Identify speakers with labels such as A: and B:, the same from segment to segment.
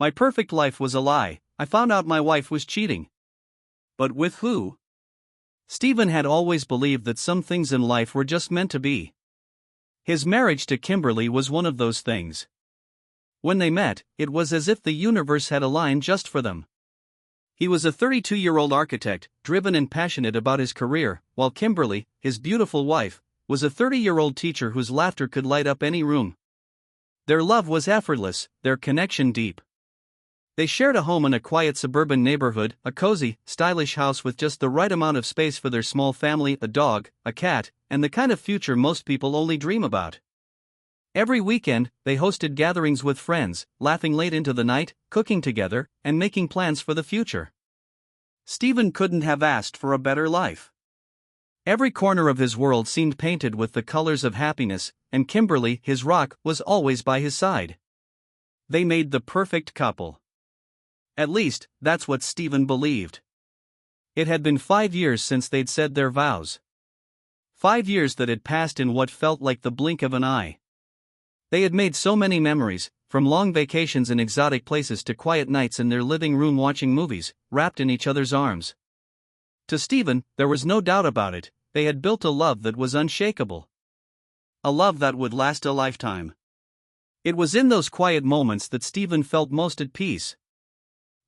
A: My perfect life was a lie. I found out my wife was cheating. But with who? Stephen had always believed that some things in life were just meant to be. His marriage to Kimberly was one of those things. When they met, it was as if the universe had aligned just for them. He was a 32-year-old architect, driven and passionate about his career, while Kimberly, his beautiful wife, was a 30-year-old teacher whose laughter could light up any room. Their love was effortless, their connection deep. They shared a home in a quiet suburban neighborhood, a cozy, stylish house with just the right amount of space for their small family, a dog, a cat, and the kind of future most people only dream about. Every weekend, they hosted gatherings with friends, laughing late into the night, cooking together, and making plans for the future. Stephen couldn't have asked for a better life. Every corner of his world seemed painted with the colors of happiness, and Kimberly, his rock, was always by his side. They made the perfect couple. At least, that's what Stephen believed. It had been 5 years since they'd said their vows. 5 years that had passed in what felt like the blink of an eye. They had made so many memories, from long vacations in exotic places to quiet nights in their living room watching movies, wrapped in each other's arms. To Stephen, there was no doubt about it, they had built a love that was unshakable. A love that would last a lifetime. It was in those quiet moments that Stephen felt most at peace.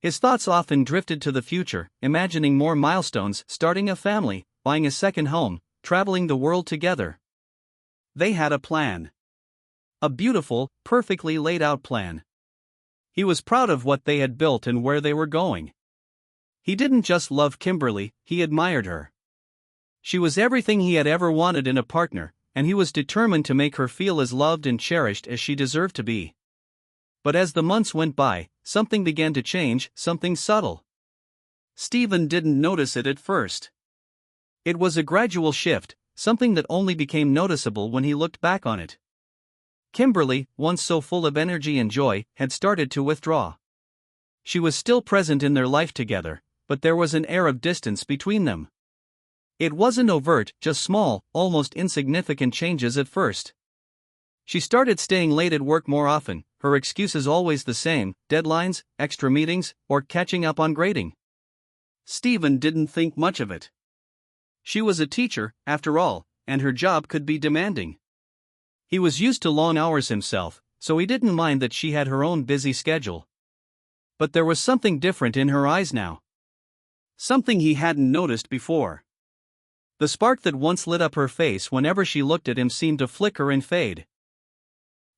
A: His thoughts often drifted to the future, imagining more milestones, starting a family, buying a second home, traveling the world together. They had a plan. A beautiful, perfectly laid out plan. He was proud of what they had built and where they were going. He didn't just love Kimberly, he admired her. She was everything he had ever wanted in a partner, and he was determined to make her feel as loved and cherished as she deserved to be. But as the months went by, something began to change, something subtle. Stephen didn't notice it at first. It was a gradual shift, something that only became noticeable when he looked back on it. Kimberly, once so full of energy and joy, had started to withdraw. She was still present in their life together, but there was an air of distance between them. It wasn't overt, just small, almost insignificant changes at first. She started staying late at work more often, her excuses always the same: deadlines, extra meetings, or catching up on grading. Stephen didn't think much of it. She was a teacher, after all, and her job could be demanding. He was used to long hours himself, so he didn't mind that she had her own busy schedule. But there was something different in her eyes now. Something he hadn't noticed before. The spark that once lit up her face whenever she looked at him seemed to flicker and fade.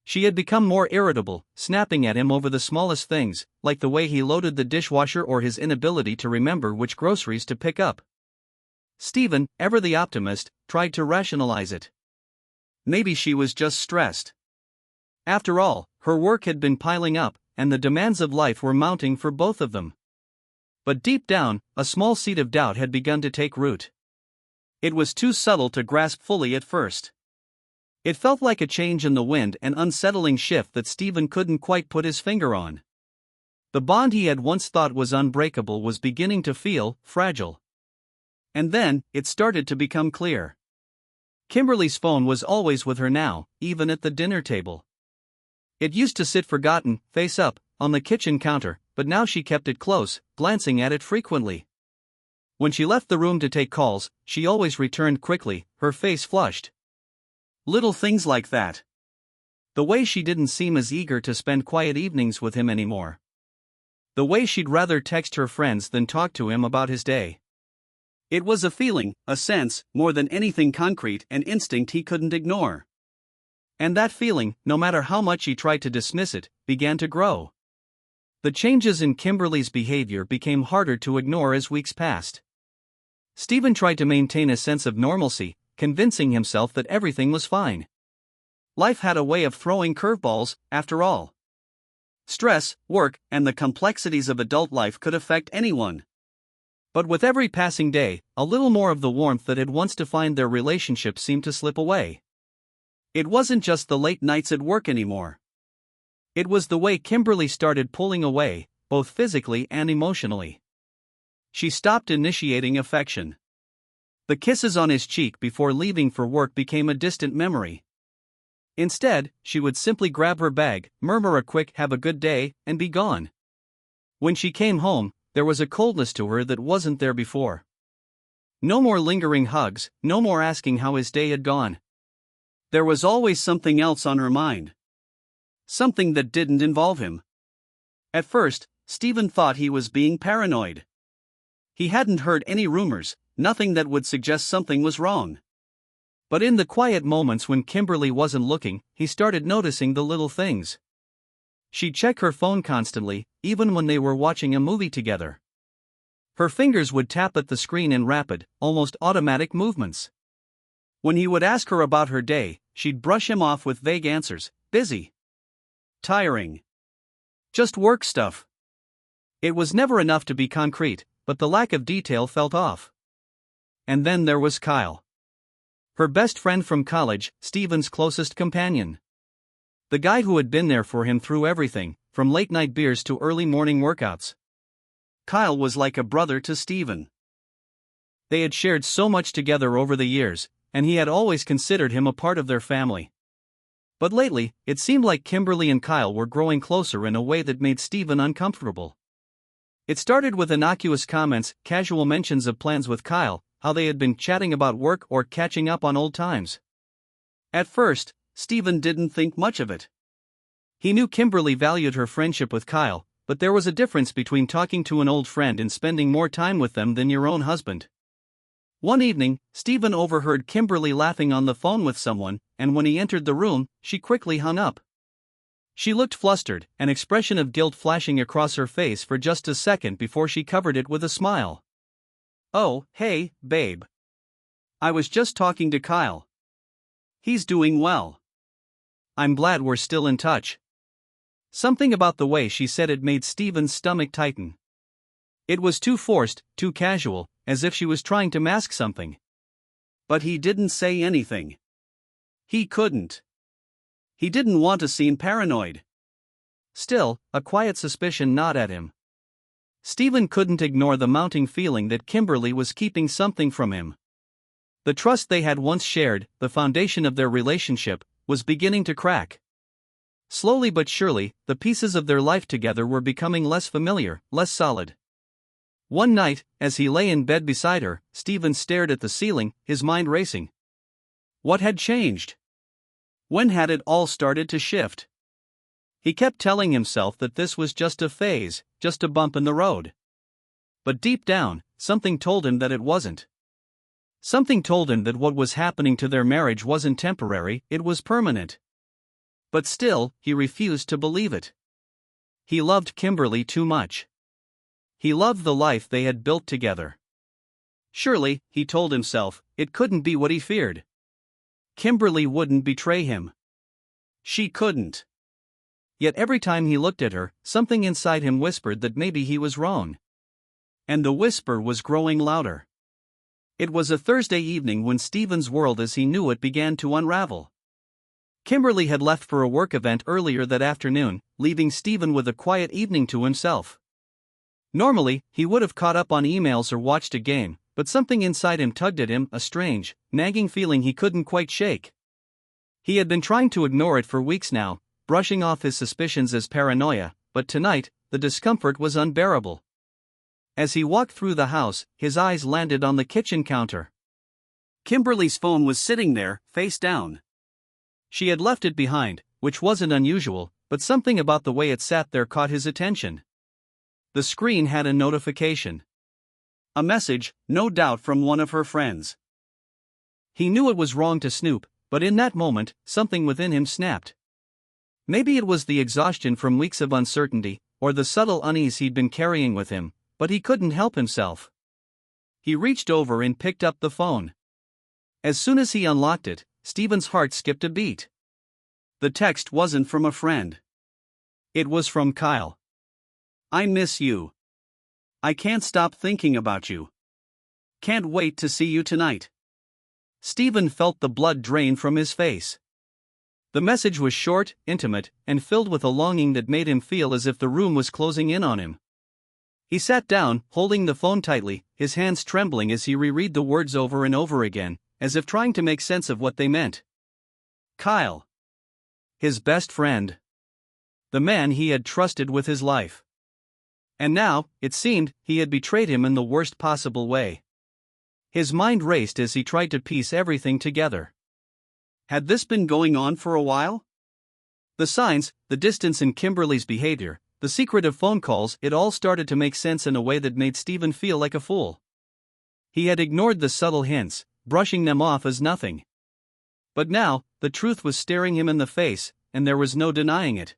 A: She had become more irritable, snapping at him over the smallest things, like the way he loaded the dishwasher or his inability to remember which groceries to pick up. Stephen, ever the optimist, tried to rationalize it. Maybe she was just stressed. After all, her work had been piling up, and the demands of life were mounting for both of them. But deep down, a small seed of doubt had begun to take root. It was too subtle to grasp fully at first. It felt like a change in the wind, an unsettling shift that Stephen couldn't quite put his finger on. The bond he had once thought was unbreakable was beginning to feel fragile. And then, it started to become clear. Kimberly's phone was always with her now, even at the dinner table. It used to sit forgotten, face up, on the kitchen counter, but now she kept it close, glancing at it frequently. When she left the room to take calls, she always returned quickly, her face flushed. Little things like that. The way she didn't seem as eager to spend quiet evenings with him anymore. The way she'd rather text her friends than talk to him about his day. It was a feeling, a sense, more than anything concrete, an instinct he couldn't ignore. And that feeling, no matter how much he tried to dismiss it, began to grow. The changes in Kimberly's behavior became harder to ignore as weeks passed. Stephen tried to maintain a sense of normalcy, convincing himself that everything was fine. Life had a way of throwing curveballs, after all. Stress, work, and the complexities of adult life could affect anyone. But with every passing day, a little more of the warmth that had once defined their relationship seemed to slip away. It wasn't just the late nights at work anymore. It was the way Kimberly started pulling away, both physically and emotionally. She stopped initiating affection. The kisses on his cheek before leaving for work became a distant memory. Instead, she would simply grab her bag, murmur a quick "have a good day," and be gone. When she came home, there was a coldness to her that wasn't there before. No more lingering hugs, no more asking how his day had gone. There was always something else on her mind. Something that didn't involve him. At first, Stephen thought he was being paranoid. He hadn't heard any rumors, nothing that would suggest something was wrong. But in the quiet moments when Kimberly wasn't looking, he started noticing the little things. She'd check her phone constantly, even when they were watching a movie together. Her fingers would tap at the screen in rapid, almost automatic movements. When he would ask her about her day, she'd brush him off with vague answers: busy, tiring, just work stuff. It was never enough to be concrete, but the lack of detail felt off. And then there was Kyle. Her best friend from college, Stephen's closest companion. The guy who had been there for him through everything, from late-night beers to early morning workouts. Kyle was like a brother to Stephen. They had shared so much together over the years, and he had always considered him a part of their family. But lately, it seemed like Kimberly and Kyle were growing closer in a way that made Stephen uncomfortable. It started with innocuous comments, casual mentions of plans with Kyle, how they had been chatting about work or catching up on old times. At first, Stephen didn't think much of it. He knew Kimberly valued her friendship with Kyle, but there was a difference between talking to an old friend and spending more time with them than your own husband. One evening, Stephen overheard Kimberly laughing on the phone with someone, and when he entered the room, she quickly hung up. She looked flustered, an expression of guilt flashing across her face for just a second before she covered it with a smile. "Oh, hey, babe. I was just talking to Kyle. He's doing well. I'm glad we're still in touch." Something about the way she said it made Stephen's stomach tighten. It was too forced, too casual, as if she was trying to mask something. But he didn't say anything. He couldn't. He didn't want to seem paranoid. Still, a quiet suspicion gnawed at him. Stephen couldn't ignore the mounting feeling that Kimberly was keeping something from him. The trust they had once shared, the foundation of their relationship, was beginning to crack. Slowly but surely, the pieces of their life together were becoming less familiar, less solid. One night, as he lay in bed beside her, Stephen stared at the ceiling, his mind racing. What had changed? When had it all started to shift? He kept telling himself that this was just a phase, just a bump in the road. But deep down, something told him that it wasn't. Something told him that what was happening to their marriage wasn't temporary, it was permanent. But still, he refused to believe it. He loved Kimberly too much. He loved the life they had built together. Surely, he told himself, it couldn't be what he feared. Kimberly wouldn't betray him. She couldn't. Yet every time he looked at her, something inside him whispered that maybe he was wrong. And the whisper was growing louder. It was a Thursday evening when Stephen's world as he knew it began to unravel. Kimberly had left for a work event earlier that afternoon, leaving Stephen with a quiet evening to himself. Normally, he would have caught up on emails or watched a game, but something inside him tugged at him, a strange, nagging feeling he couldn't quite shake. He had been trying to ignore it for weeks now, brushing off his suspicions as paranoia, but tonight, the discomfort was unbearable. As he walked through the house, his eyes landed on the kitchen counter. Kimberly's phone was sitting there, face down. She had left it behind, which wasn't unusual, but something about the way it sat there caught his attention. The screen had a notification. A message, no doubt from one of her friends. He knew it was wrong to snoop, but in that moment, something within him snapped. Maybe it was the exhaustion from weeks of uncertainty, or the subtle unease he'd been carrying with him, but he couldn't help himself. He reached over and picked up the phone. As soon as he unlocked it, Stephen's heart skipped a beat. The text wasn't from a friend. It was from Kyle. "I miss you. I can't stop thinking about you. Can't wait to see you tonight." Stephen felt the blood drain from his face. The message was short, intimate, and filled with a longing that made him feel as if the room was closing in on him. He sat down, holding the phone tightly, his hands trembling as he reread the words over and over again, as if trying to make sense of what they meant. Kyle. His best friend. The man he had trusted with his life. And now, it seemed, he had betrayed him in the worst possible way. His mind raced as he tried to piece everything together. Had this been going on for a while? The signs, the distance in Kimberly's behavior, the secretive phone calls, it all started to make sense in a way that made Stephen feel like a fool. He had ignored the subtle hints, brushing them off as nothing. But now, the truth was staring him in the face, and there was no denying it.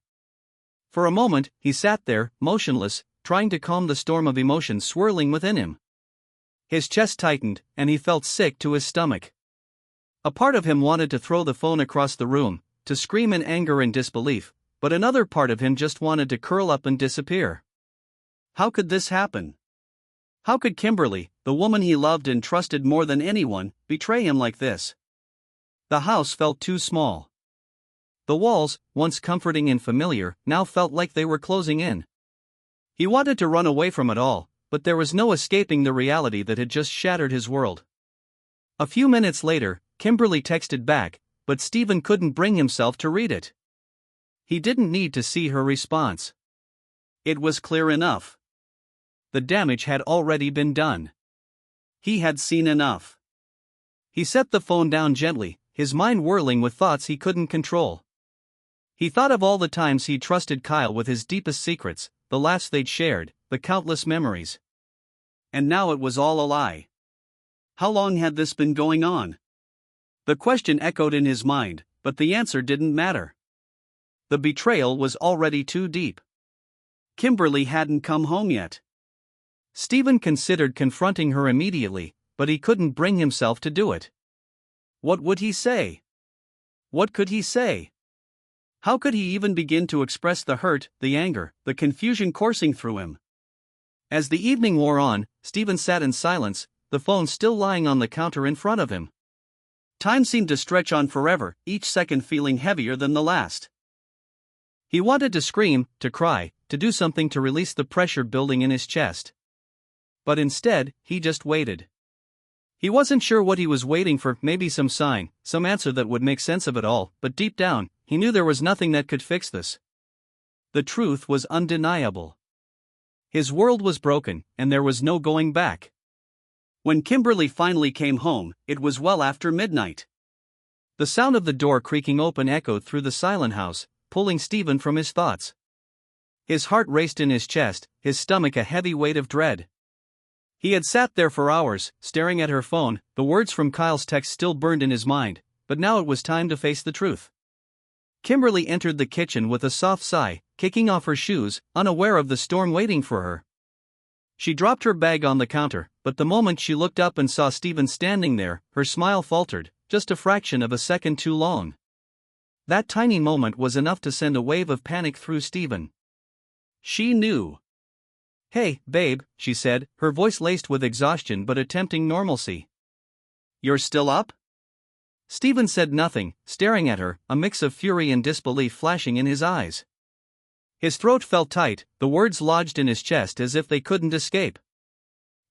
A: For a moment, he sat there, motionless, trying to calm the storm of emotions swirling within him. His chest tightened, and he felt sick to his stomach. A part of him wanted to throw the phone across the room, to scream in anger and disbelief, but another part of him just wanted to curl up and disappear. How could this happen? How could Kimberly, the woman he loved and trusted more than anyone, betray him like this? The house felt too small. The walls, once comforting and familiar, now felt like they were closing in. He wanted to run away from it all, but there was no escaping the reality that had just shattered his world. A few minutes later, Kimberly texted back, but Stephen couldn't bring himself to read it. He didn't need to see her response. It was clear enough. The damage had already been done. He had seen enough. He set the phone down gently, his mind whirling with thoughts he couldn't control. He thought of all the times he'd trusted Kyle with his deepest secrets, the laughs they'd shared, the countless memories. And now it was all a lie. How long had this been going on? The question echoed in his mind, but the answer didn't matter. The betrayal was already too deep. Kimberly hadn't come home yet. Stephen considered confronting her immediately, but he couldn't bring himself to do it. What would he say? What could he say? How could he even begin to express the hurt, the anger, the confusion coursing through him? As the evening wore on, Stephen sat in silence, the phone still lying on the counter in front of him. Time seemed to stretch on forever, each second feeling heavier than the last. He wanted to scream, to cry, to do something to release the pressure building in his chest. But instead, he just waited. He wasn't sure what he was waiting for, maybe some sign, some answer that would make sense of it all, but deep down, he knew there was nothing that could fix this. The truth was undeniable. His world was broken, and there was no going back. When Kimberly finally came home, it was well after midnight. The sound of the door creaking open echoed through the silent house, pulling Stephen from his thoughts. His heart raced in his chest, his stomach a heavy weight of dread. He had sat there for hours, staring at her phone, the words from Kyle's text still burned in his mind, but now it was time to face the truth. Kimberly entered the kitchen with a soft sigh, kicking off her shoes, unaware of the storm waiting for her. She dropped her bag on the counter, but the moment she looked up and saw Stephen standing there, her smile faltered, just a fraction of a second too long. That tiny moment was enough to send a wave of panic through Stephen. She knew. "Hey, babe," she said, her voice laced with exhaustion but attempting normalcy. "You're still up?" Stephen said nothing, staring at her, a mix of fury and disbelief flashing in his eyes. His throat felt tight, the words lodged in his chest as if they couldn't escape.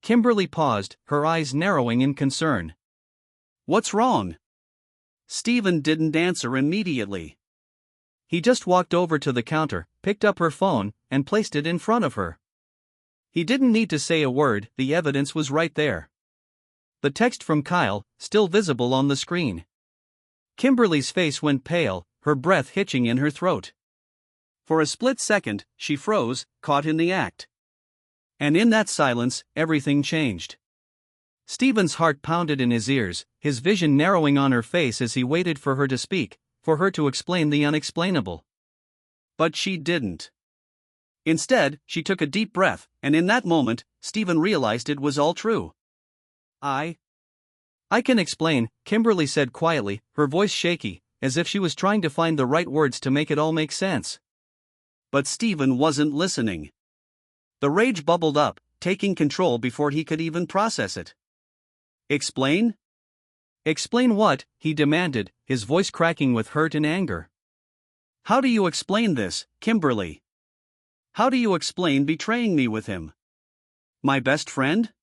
A: Kimberly paused, her eyes narrowing in concern. "What's wrong?" Stephen didn't answer immediately. He just walked over to the counter, picked up her phone, and placed it in front of her. He didn't need to say a word, the evidence was right there. The text from Kyle, still visible on the screen. Kimberly's face went pale, her breath hitching in her throat. For a split second, she froze, caught in the act. And in that silence, everything changed. Stephen's heart pounded in his ears, his vision narrowing on her face as he waited for her to speak, for her to explain the unexplainable. But she didn't. Instead, she took a deep breath, and in that moment, Stephen realized it was all true. I can explain," Kimberly said quietly, her voice shaky, as if she was trying to find the right words to make it all make sense. But Stephen wasn't listening. The rage bubbled up, taking control before he could even process it. "Explain?" "Explain what?" he demanded, his voice cracking with hurt and anger. "How do you explain this, Kimberly? How do you explain betraying me with him? My best friend?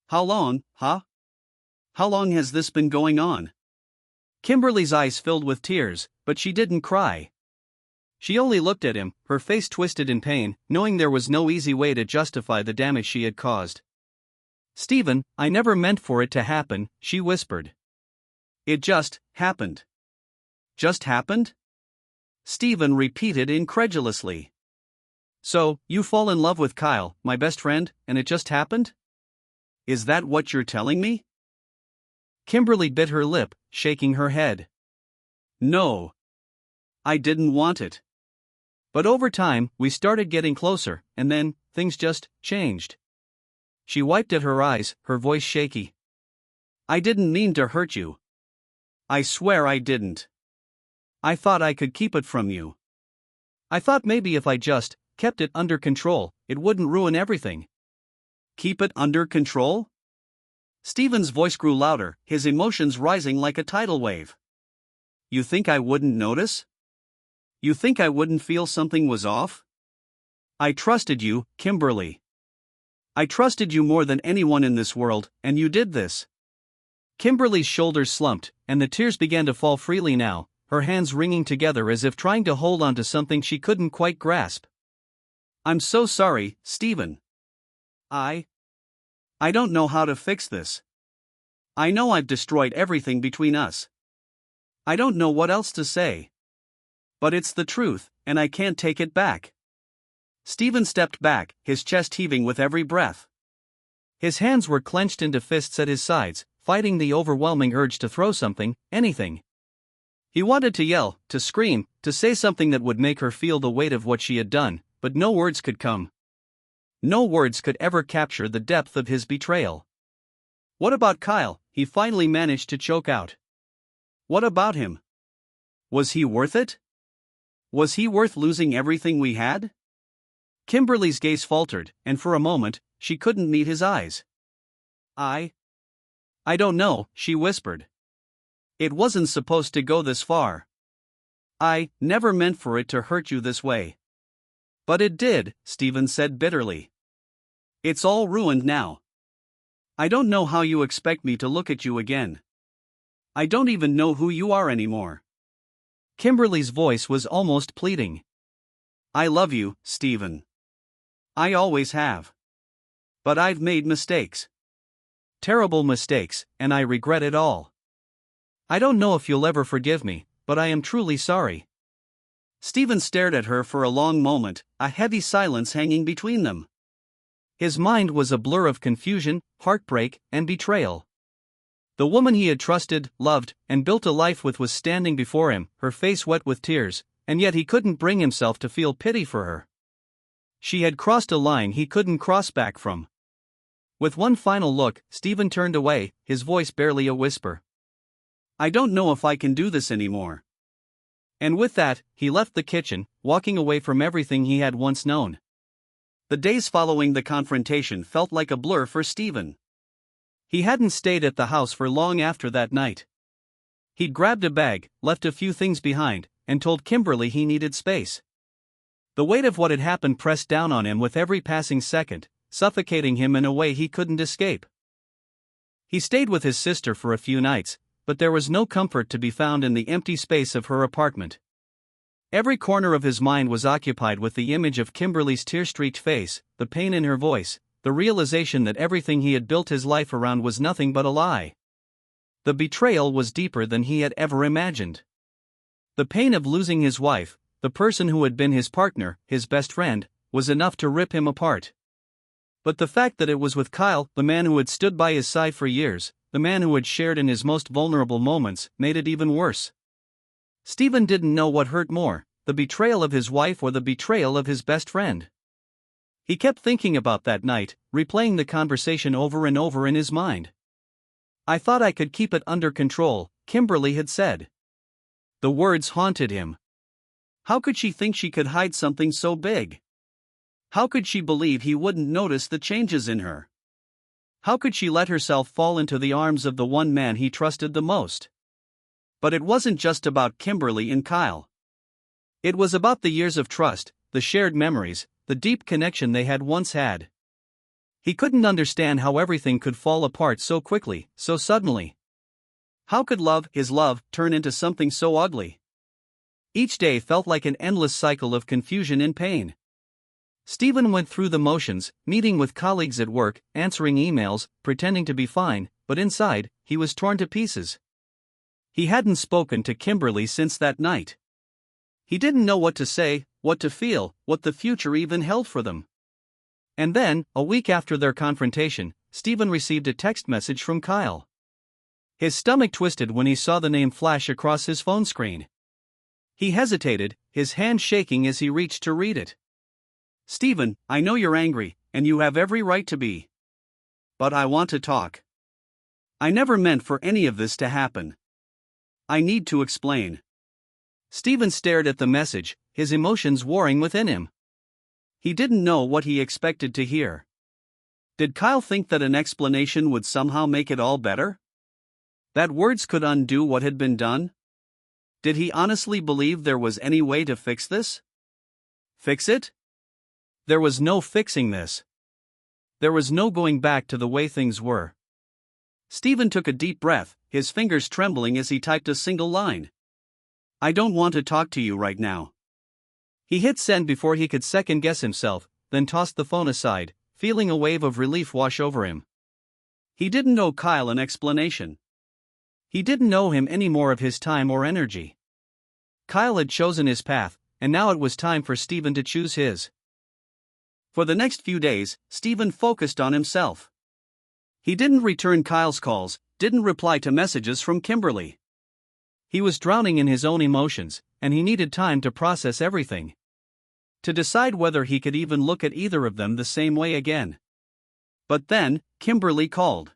A: How long, huh? How long has this been going on?" Kimberly's eyes filled with tears, but she didn't cry. She only looked at him, her face twisted in pain, knowing there was no easy way to justify the damage she had caused. "Stephen, I never meant for it to happen," she whispered. "It just happened." "Just happened?" Stephen repeated incredulously. "So, you fall in love with Kyle, my best friend, and it just happened? Is that what you're telling me?" Kimberly bit her lip, shaking her head. "No. I didn't want it. But over time, we started getting closer, and then, things just changed." She wiped at her eyes, her voice shaky. "I didn't mean to hurt you. I swear I didn't. I thought I could keep it from you. I thought maybe if I just kept it under control, it wouldn't ruin everything." "Keep it under control?" Stephen's voice grew louder, his emotions rising like a tidal wave. "You think I wouldn't notice? You think I wouldn't feel something was off? I trusted you, Kimberly. I trusted you more than anyone in this world, and you did this." Kimberly's shoulders slumped, and the tears began to fall freely now, her hands wringing together as if trying to hold on to something she couldn't quite grasp. "I'm so sorry, Stephen. I don't know how to fix this. I know I've destroyed everything between us. I don't know what else to say. But it's the truth, and I can't take it back." Stephen stepped back, his chest heaving with every breath. His hands were clenched into fists at his sides, fighting the overwhelming urge to throw something, anything. He wanted to yell, to scream, to say something that would make her feel the weight of what she had done, but no words could come. No words could ever capture the depth of his betrayal. "What about Kyle?" he finally managed to choke out. "What about him? Was he worth it? Was he worth losing everything we had?" Kimberly's gaze faltered, and for a moment, she couldn't meet his eyes. I don't know," she whispered. "It wasn't supposed to go this far. I never meant for it to hurt you this way." "But it did," Stephen said bitterly. "It's all ruined now. I don't know how you expect me to look at you again. I don't even know who you are anymore." Kimberly's voice was almost pleading. "I love you, Stephen. I always have. But I've made mistakes. Terrible mistakes, and I regret it all. I don't know if you'll ever forgive me, but I am truly sorry." Stephen stared at her for a long moment, a heavy silence hanging between them. His mind was a blur of confusion, heartbreak, and betrayal. The woman he had trusted, loved, and built a life with was standing before him, her face wet with tears, and yet he couldn't bring himself to feel pity for her. She had crossed a line he couldn't cross back from. With one final look, Stephen turned away, his voice barely a whisper. "I don't know if I can do this anymore." And with that, he left the kitchen, walking away from everything he had once known. The days following the confrontation felt like a blur for Stephen. He hadn't stayed at the house for long after that night. He'd grabbed a bag, left a few things behind, and told Kimberly he needed space. The weight of what had happened pressed down on him with every passing second, suffocating him in a way he couldn't escape. He stayed with his sister for a few nights, but there was no comfort to be found in the empty space of her apartment. Every corner of his mind was occupied with the image of Kimberly's tear-streaked face, the pain in her voice, the realization that everything he had built his life around was nothing but a lie. The betrayal was deeper than he had ever imagined. The pain of losing his wife, the person who had been his partner, his best friend, was enough to rip him apart. But the fact that it was with Kyle, the man who had stood by his side for years, the man who had shared in his most vulnerable moments, made it even worse. Stephen didn't know what hurt more, the betrayal of his wife or the betrayal of his best friend. He kept thinking about that night, replaying the conversation over and over in his mind. "I thought I could keep it under control," Kimberly had said. The words haunted him. How could she think she could hide something so big? How could she believe he wouldn't notice the changes in her? How could she let herself fall into the arms of the one man he trusted the most? But it wasn't just about Kimberly and Kyle. It was about the years of trust, the shared memories, the deep connection they had once had. He couldn't understand how everything could fall apart so quickly, so suddenly. How could love, his love, turn into something so ugly? Each day felt like an endless cycle of confusion and pain. Stephen went through the motions, meeting with colleagues at work, answering emails, pretending to be fine, but inside, he was torn to pieces. He hadn't spoken to Kimberly since that night. He didn't know what to say, what to feel, what the future even held for them. And then, a week after their confrontation, Stephen received a text message from Kyle. His stomach twisted when he saw the name flash across his phone screen. He hesitated, his hand shaking as he reached to read it. "Stephen, I know you're angry, and you have every right to be. But I want to talk. I never meant for any of this to happen. I need to explain." Stephen stared at the message, his emotions warring within him. He didn't know what he expected to hear. Did Kyle think that an explanation would somehow make it all better? That words could undo what had been done? Did he honestly believe there was any way to fix this? Fix it? There was no fixing this. There was no going back to the way things were. Stephen took a deep breath, his fingers trembling as he typed a single line. "I don't want to talk to you right now." He hit send before he could second-guess himself, then tossed the phone aside, feeling a wave of relief wash over him. He didn't owe Kyle an explanation. He didn't owe him any more of his time or energy. Kyle had chosen his path, and now it was time for Stephen to choose his. For the next few days, Stephen focused on himself. He didn't return Kyle's calls, didn't reply to messages from Kimberly. He was drowning in his own emotions, and he needed time to process everything. To decide whether he could even look at either of them the same way again. But then, Kimberly called.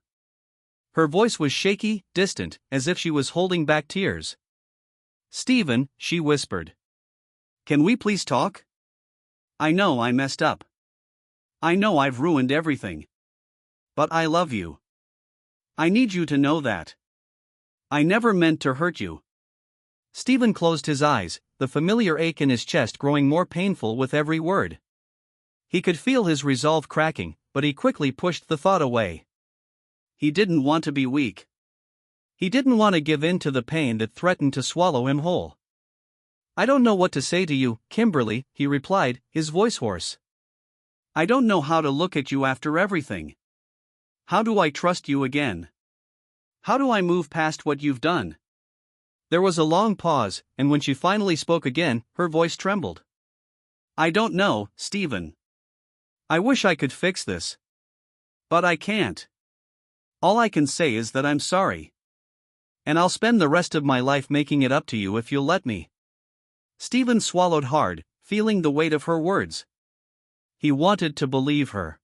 A: Her voice was shaky, distant, as if she was holding back tears. "Stephen," she whispered. "Can we please talk? I know I messed up. I know I've ruined everything. But I love you. I need you to know that. I never meant to hurt you." Stephen closed his eyes, the familiar ache in his chest growing more painful with every word. He could feel his resolve cracking, but he quickly pushed the thought away. He didn't want to be weak. He didn't want to give in to the pain that threatened to swallow him whole. "I don't know what to say to you, Kimberly," he replied, his voice hoarse. "I don't know how to look at you after everything. How do I trust you again? How do I move past what you've done?" There was a long pause, and when she finally spoke again, her voice trembled. "I don't know, Stephen. I wish I could fix this. But I can't. All I can say is that I'm sorry. And I'll spend the rest of my life making it up to you if you'll let me." Stephen swallowed hard, feeling the weight of her words. He wanted to believe her.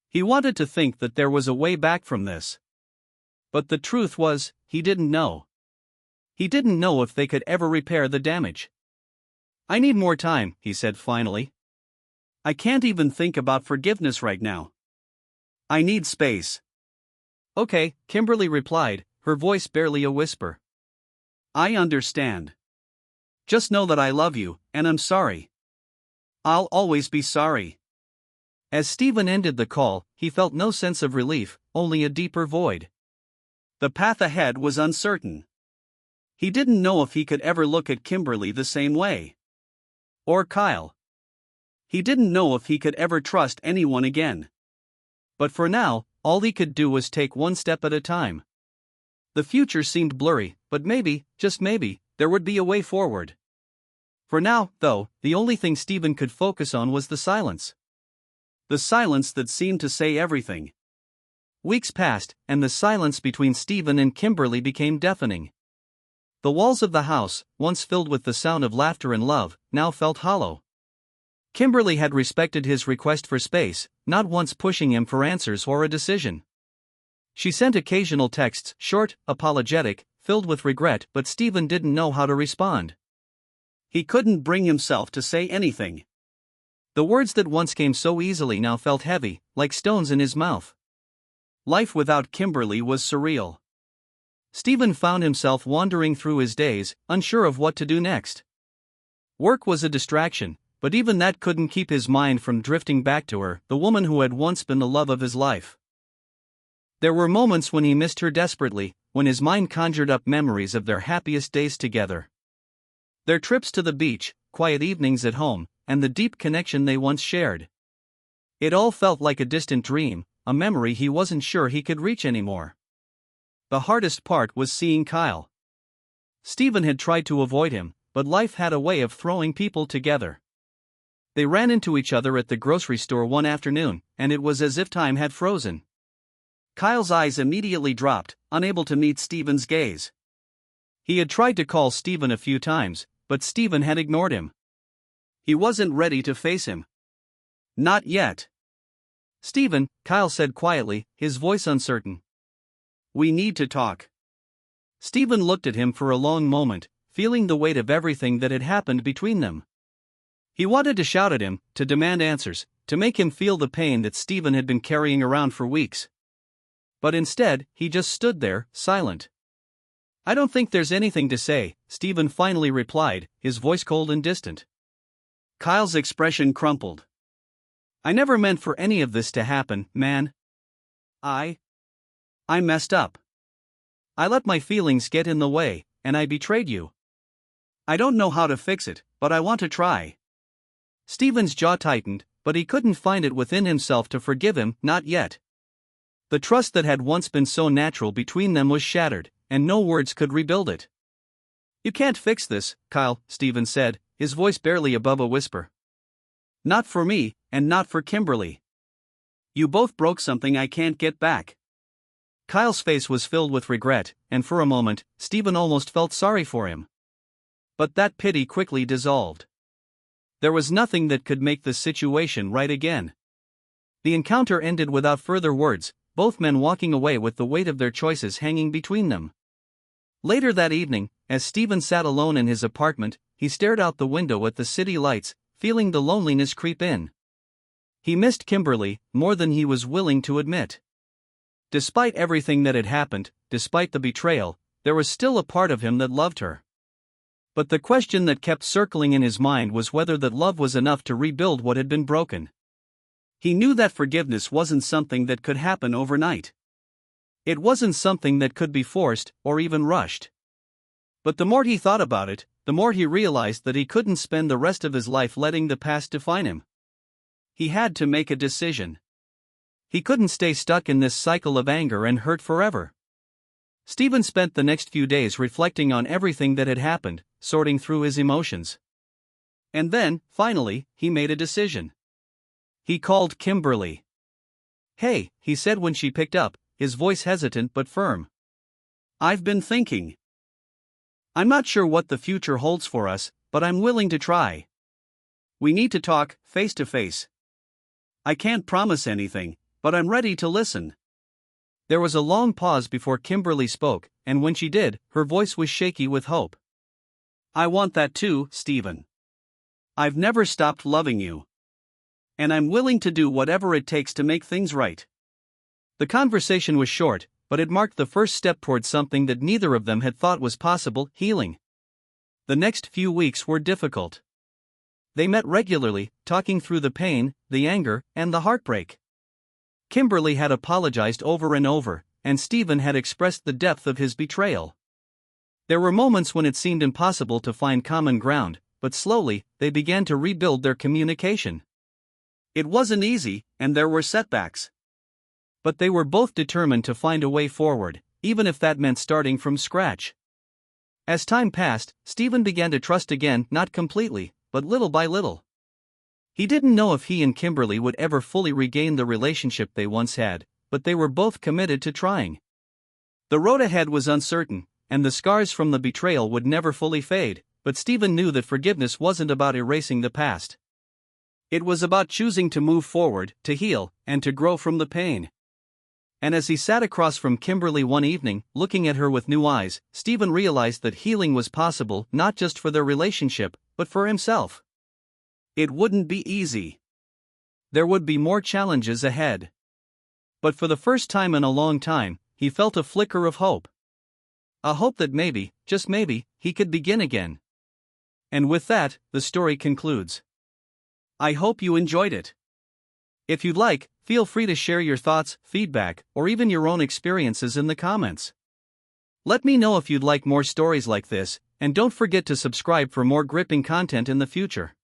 A: He wanted to think that there was a way back from this. But the truth was, he didn't know. He didn't know if they could ever repair the damage. "I need more time," he said finally. "I can't even think about forgiveness right now. I need space." "Okay," Kimberly replied, her voice barely a whisper. "I understand. Just know that I love you, and I'm sorry. I'll always be sorry." As Stephen ended the call, he felt no sense of relief, only a deeper void. The path ahead was uncertain. He didn't know if he could ever look at Kimberly the same way. Or Kyle. He didn't know if he could ever trust anyone again. But for now, all he could do was take one step at a time. The future seemed blurry, but maybe, just maybe, there would be a way forward. For now, though, the only thing Stephen could focus on was the silence. The silence that seemed to say everything. Weeks passed, and the silence between Stephen and Kimberly became deafening. The walls of the house, once filled with the sound of laughter and love, now felt hollow. Kimberly had respected his request for space, not once pushing him for answers or a decision. She sent occasional texts, short, apologetic, filled with regret, but Stephen didn't know how to respond. He couldn't bring himself to say anything. The words that once came so easily now felt heavy, like stones in his mouth. Life without Kimberly was surreal. Stephen found himself wandering through his days, unsure of what to do next. Work was a distraction, but even that couldn't keep his mind from drifting back to her, the woman who had once been the love of his life. There were moments when he missed her desperately, when his mind conjured up memories of their happiest days together. Their trips to the beach, quiet evenings at home, and the deep connection they once shared. It all felt like a distant dream, a memory he wasn't sure he could reach anymore. The hardest part was seeing Kyle. Stephen had tried to avoid him, but life had a way of throwing people together. They ran into each other at the grocery store one afternoon, and it was as if time had frozen. Kyle's eyes immediately dropped, unable to meet Stephen's gaze. He had tried to call Stephen a few times, but Stephen had ignored him. He wasn't ready to face him. Not yet. "Stephen," Kyle said quietly, his voice uncertain. "We need to talk." Stephen looked at him for a long moment, feeling the weight of everything that had happened between them. He wanted to shout at him, to demand answers, to make him feel the pain that Stephen had been carrying around for weeks. But instead, he just stood there, silent. "I don't think there's anything to say," Stephen finally replied, his voice cold and distant. Kyle's expression crumpled. "I never meant for any of this to happen, man. I messed up. I let my feelings get in the way, and I betrayed you. I don't know how to fix it, but I want to try." Stephen's jaw tightened, but he couldn't find it within himself to forgive him, not yet. The trust that had once been so natural between them was shattered, and no words could rebuild it. "You can't fix this, Kyle," Stephen said, his voice barely above a whisper. "Not for me, and not for Kimberly. You both broke something I can't get back." Kyle's face was filled with regret, and for a moment, Stephen almost felt sorry for him. But that pity quickly dissolved. There was nothing that could make the situation right again. The encounter ended without further words, both men walking away with the weight of their choices hanging between them. Later that evening, as Stephen sat alone in his apartment, he stared out the window at the city lights, feeling the loneliness creep in. He missed Kimberly more than he was willing to admit. Despite everything that had happened, despite the betrayal, there was still a part of him that loved her. But the question that kept circling in his mind was whether that love was enough to rebuild what had been broken. He knew that forgiveness wasn't something that could happen overnight. It wasn't something that could be forced, or even rushed. But the more he thought about it, the more he realized that he couldn't spend the rest of his life letting the past define him. He had to make a decision. He couldn't stay stuck in this cycle of anger and hurt forever. Stephen spent the next few days reflecting on everything that had happened, sorting through his emotions. And then, finally, he made a decision. He called Kimberly. "Hey," he said when she picked up, his voice hesitant but firm. "I've been thinking. I'm not sure what the future holds for us, but I'm willing to try. We need to talk, face to face. I can't promise anything, but I'm ready to listen." There was a long pause before Kimberly spoke, and when she did, her voice was shaky with hope. "I want that too, Stephen. I've never stopped loving you. And I'm willing to do whatever it takes to make things right." The conversation was short, but it marked the first step toward something that neither of them had thought was possible: healing. The next few weeks were difficult. They met regularly, talking through the pain, the anger, and the heartbreak. Kimberly had apologized over and over, and Stephen had expressed the depth of his betrayal. There were moments when it seemed impossible to find common ground, but slowly, they began to rebuild their communication. It wasn't easy, and there were setbacks. But they were both determined to find a way forward, even if that meant starting from scratch. As time passed, Stephen began to trust again, not completely, but little by little. He didn't know if he and Kimberly would ever fully regain the relationship they once had, but they were both committed to trying. The road ahead was uncertain, and the scars from the betrayal would never fully fade, but Stephen knew that forgiveness wasn't about erasing the past. It was about choosing to move forward, to heal, and to grow from the pain. And as he sat across from Kimberly one evening, looking at her with new eyes, Stephen realized that healing was possible not just for their relationship, but for himself. It wouldn't be easy. There would be more challenges ahead. But for the first time in a long time, he felt a flicker of hope. A hope that maybe, just maybe, he could begin again. And with that, the story concludes. I hope you enjoyed it. If you'd like, feel free to share your thoughts, feedback, or even your own experiences in the comments. Let me know if you'd like more stories like this, And don't forget to subscribe for more gripping content in the future.